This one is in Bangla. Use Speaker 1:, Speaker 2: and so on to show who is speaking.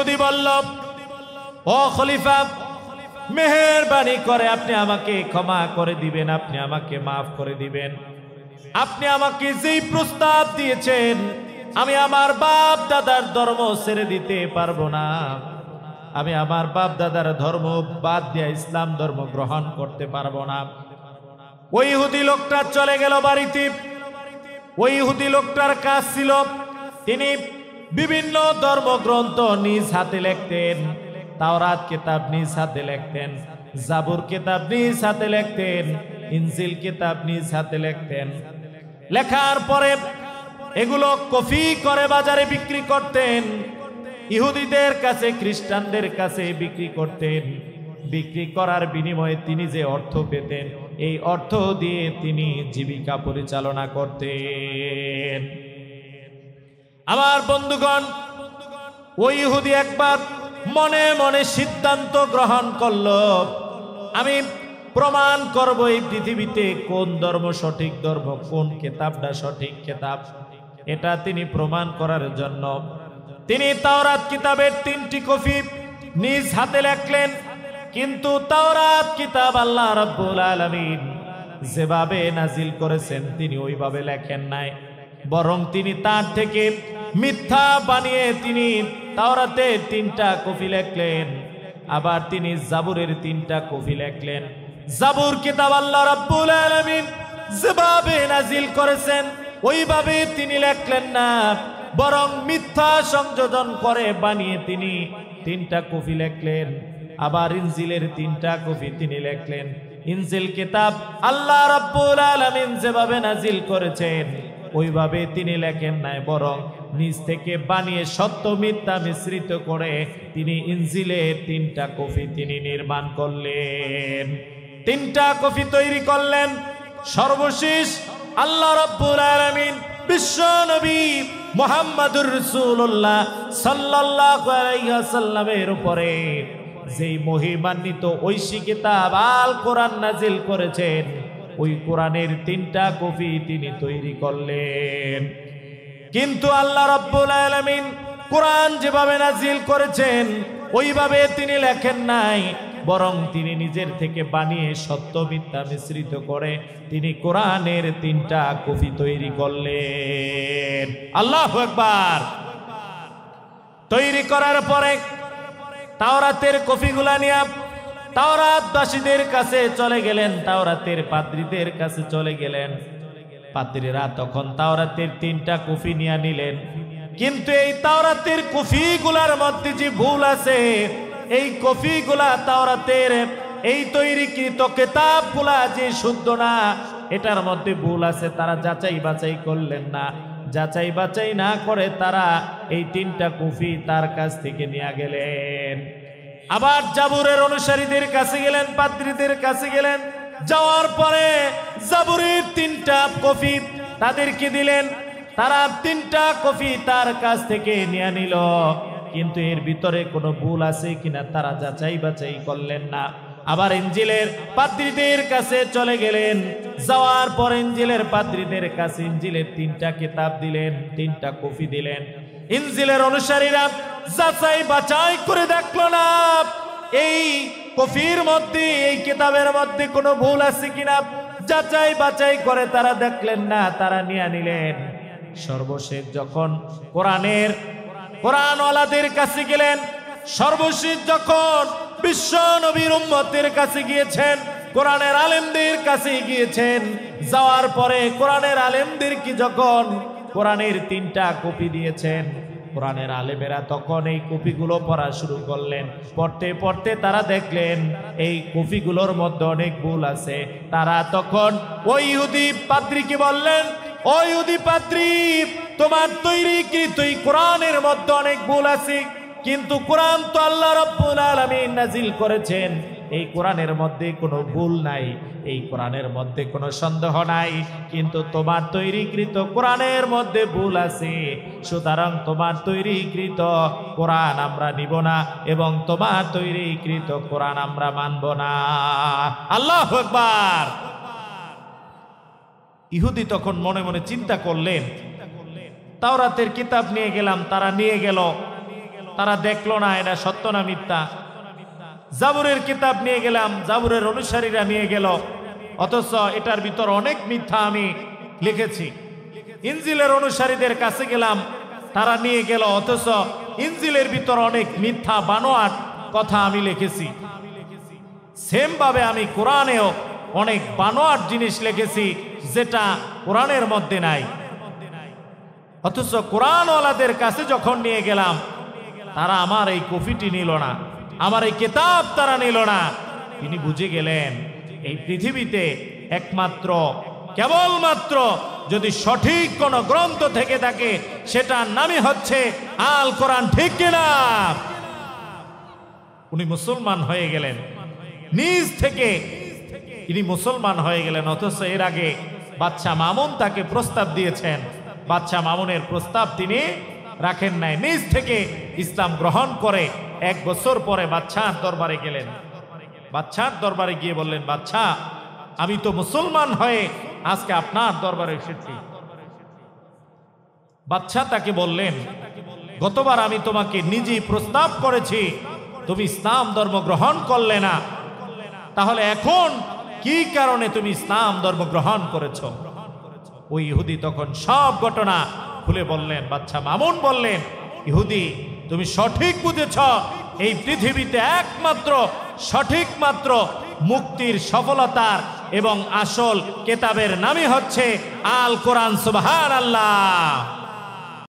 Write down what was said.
Speaker 1: ইহুদি বলল, ও খলিফা, মেহেরবানি করে আপনি আমাকে ক্ষমা করে দিবেন, আপনি আমাকে মাফ করে দিবেন। আপনি আমাকে যেই প্রস্তাব দিয়েছেন, আমি আমার বাপ দাদার ধর্ম ছেড়ে দিতে পারবো না। আমি আমার বাপ দাদার ধর্ম বাদ দিয়ে ইসলাম ধর্ম গ্রহণ করতে পারবো না। ওই ইহুদি লোকটা চলে গেল বাড়িতে। ওই ইহুদি লোকটার কাজ ছিল তিনি বিভিন্ন ধর্মগ্রন্থ নিজ হাতে লিখতেন। তাওরাত কিতাব নিজ হাতে লিখতেন, জাবুর কিতাব নিজ হাতে লিখতেন, ইনজিল কিতাব নিজ হাতে লিখতেন। লেখার পরে এগুলো কপি করে বাজারে বিক্রি করতেন। ইহুদিদের কাছে, খ্রিস্টানদের কাছে বিক্রি করতেন। বিক্রি করার বিনিময়ে তিনি যে অর্থ পেতেন, এই অর্থ দিয়ে তিনি জীবিকা পরিচালনা করতেন। আমার বন্ধুগণ, ওই ইহুদি একবার মনে মনে সিদ্ধান্ত গ্রহণ করলো, আমি প্রমাণ করব এই পৃথিবীতে কোন ধর্ম সঠিক ধর্ম, কোন কিতাবটা সঠিক কিতাব। এটা তিনি প্রমাণ করার জন্য তিনি তাওরাত কিতাবের 3টি কপি নিজ হাতে লিখলেন। কিন্তু তাওরাত কিতাব আল্লাহ রাব্বুল আলামিন যেভাবে নাজিল করেছেন তিনি ওইভাবে লেখেন নাই, বরং তিনি তার থেকে মিথ্যা বানিয়ে তিনি তাওরাতের 3টা কপি লিখলেন। আবার তিনি জাবুরের 3টা কপি লিখলেন। জাবুর কিতাব আল্লাহ রাব্বুল আলামিন যেভাবে নাজিল করেছেন ওইভাবে তিনি লিখলেন না, বরং মিথ্যা সংযোজন করে বানিয়ে তিনি 3টা কপি লিখলেন। আবার ইনজিলের 3টা কপি তিনি লিখলেন। ইনজিল কিতাব আল্লাহ রাব্বুল আলামিন যেভাবে নাজিল করেছেন ওইভাবে তিনি লেখেন নাই, বরং নিজ থেকে বানিয়ে সত্য মিথ্যা মিশ্রিত করে তিনি ইনজিলের 3টা কপি তিনি নির্মাণ করলেন। 3টা কপি তৈরি করলেন। সর্বশেষ আল্লাহ রাব্বুল আলামিন বিশ্ব নবী মুহাম্মদুর রাসূলুল্লাহ সাল্লাল্লাহু আলাইহি ওয়াসাল্লামের উপরে যেই মহিমান্বিত ঐশী কিতাব আল কোরআন নাজিল করেছেন, ওই কোরআনের 3টা কপি তিনি তৈরি করলেন। কিন্তু আল্লাহ রাব্বুল আলামিন কোরআন যেভাবে নাজিল করেছেন ওইভাবে তিনি লেখেন নাই, বরং তিনি নিজের থেকে বানিয়ে সত্য মিথ্যা মিশ্রিত করে তিনি কোরআনের 3টা কপি তৈরি করলেন। আল্লাহু আকবার। তৈরি করার পরে তাওরাতের কপিগুলা নিয়ে তাওরাতবাসীদের কাছে চলে গেলেন, তাওরাতের পাদ্রীদের কাছে চলে গেলেন। পাদ্রীরা তখন তাওরাতের 3টা কপি নিয়ে নিলেন। কিন্তু এই তাওরাতের কপিগুলার মধ্যে যে ভুল আছে, এই কপিগুলা তাওরাতের এই তৈরিকৃত কিতাবগুলা যে শুদ্ধ না, এটার মধ্যে ভুল আছে। তারা যাচাই বাছাই করলেন না। যাচাই বাছাই না করে তারা এই 3টা কপি তার কাছ থেকে নিয়ে গেলেন। আবার জাবুরের অনুসারীদের কাছে গেলেন, পাদ্রীদের কাছে গেলেন। যাওয়ার পরে জাবুরের 3টা কপি তাদেরকে দিলেন। তারা 3টা কপি তার কাছ থেকে নিয়ে নিল। কিন্তু এর ভিতরে কোনো ভুল আছে কিনা তারা যাচাই বাছাই করলেন না। আবার ইনজিলের পাদ্রীদের কাছে চলে গেলেন। যাওয়ার পর ইনজিলের পাদ্রীদের কাছে ইনজিলের 3টা কিতাব দিলেন, 3টা কপি দিলেন। ইনজিলের অনুসারীরা যাচাই বাছাই করে দেখলো না এই কপির মধ্যে, এই কিতাবের মধ্যে কোনো ভুল আছে কিনা। যাচাই বাছাই করে তারা দেখলেন না, তারা নিয়ে নিলেন। সর্বশেষ যখন কোরআনওয়ালাদের কাছে গেলেন, সর্বশেষ যখন বিশ্ব নবীর উম্মতের কাছে গিয়েছেন, কোরআনের আলেমদের কাছে গিয়েছেন, যাওয়ার পরে কোরআনের আলেমদেরকে যখন কোরআনের 3টা কপি দিয়েছেন, কোরআনের আলেমেরা তখন এই কপিগুলো পড়া শুরু করলেন। পড়তে পড়তে তারা দেখলেন এই কপিগুলোর মধ্যে অনেক ভুল আছে। তারা তখন ওই ইহুদি পাদ্রীকে বললেন, ও ইহুদি পাদ্রী, তোমার তৈরিকৃত এই কোরআনের মধ্যে অনেক ভুল আছে, কিন্তু কোরআন তো আল্লাহ রাব্বুল আলামিন নাজিল করেছেন, এই কোরআনের মধ্যে কোনো ভুল নাই, এই কোরআনের মধ্যে কোনো সন্দেহ নাই, কিন্তু তোমার তৈরিকৃত কোরআনের মধ্যে ভুল আছে। সুতরাং তোমার তৈরিকৃত কোরআন আমরা নিব না এবং তোমার তৈরিকৃত কোরআন আমরা মানব না। আল্লাহু আকবার। ইহুদি তখন মনে মনে চিন্তা করলেন, তাওরাতের কিতাব নিয়ে গেলাম, তারা নিয়ে গেল, তারা দেখলো না এটা সত্য না মিথ্যা। জাবুরের কিতাব নিয়ে গেলাম, জাবুরের অনুসারীরা নিয়ে গেল, অথচ এটার ভিতর অনেক মিথ্যা আমি লিখেছি। ইনজিলের অনুসারীদের কাছে গেলাম, তারা নিয়ে গেল, অথচ ইনজিলের ভিতর অনেক মিথ্যা বানোয়াট কথা আমি লিখেছি। সেম ভাবে আমি কোরআনেও অনেক বানোয়াট জিনিস লিখেছি যেটা কোরআনের মধ্যে নাই। অথচ কোরআনওয়ালাদের কাছে যখন নিয়ে গেলাম, তারা আমার এই কপিটি নিল না, আমার এই কিতাব তারা নিল না। তিনি বুঝে গেলেন এই পৃথিবীতে একমাত্র কেবলমাত্র যদি সঠিক কোন গ্রন্থ থেকে থাকে সেটার নামই হচ্ছে আল কোরআন, ঠিক কিনা? উনি মুসলমান হয়ে গেলেন, নিজ থেকে ইনি মুসলমান হয়ে গেলেন। অথচ এর আগে বাদশা মামুন তাকে প্রস্তাব দিয়েছেন, বাদশা মামুনের প্রস্তাব তিনি রাখেন নাই, নিজ থেকে ইসলাম গ্রহণ করে 1 বছর পরে বাদশার দরবারে গেলেন। বাদশার দরবারে গিয়ে বললেন, বাদশা আমি তো মুসলমান হয়ে আজকে আপনার দরবারে এসেছি। বাদশা তাকে বললেন, গতবার আমি তোমাকে নিজেই প্রস্তাব করেছি, তুমি ইসলাম ধর্ম গ্রহণ করলে না, তাহলে এখন কি কারণে তুমি ইসলাম ধর্ম গ্রহণ করেছো? ওই ইহুদি তখন সব ঘটনা খুলে বললেন। বাদশা মামুন বললেন, ইহুদি তুমি সঠিক বুঝেছ, এই পৃথিবীতে একমাত্র সঠিক মাত্র মুক্তির সফলতার এবং আসল কেতাবের নামই হচ্ছে আল কোরআন। সুবহানাল্লাহ।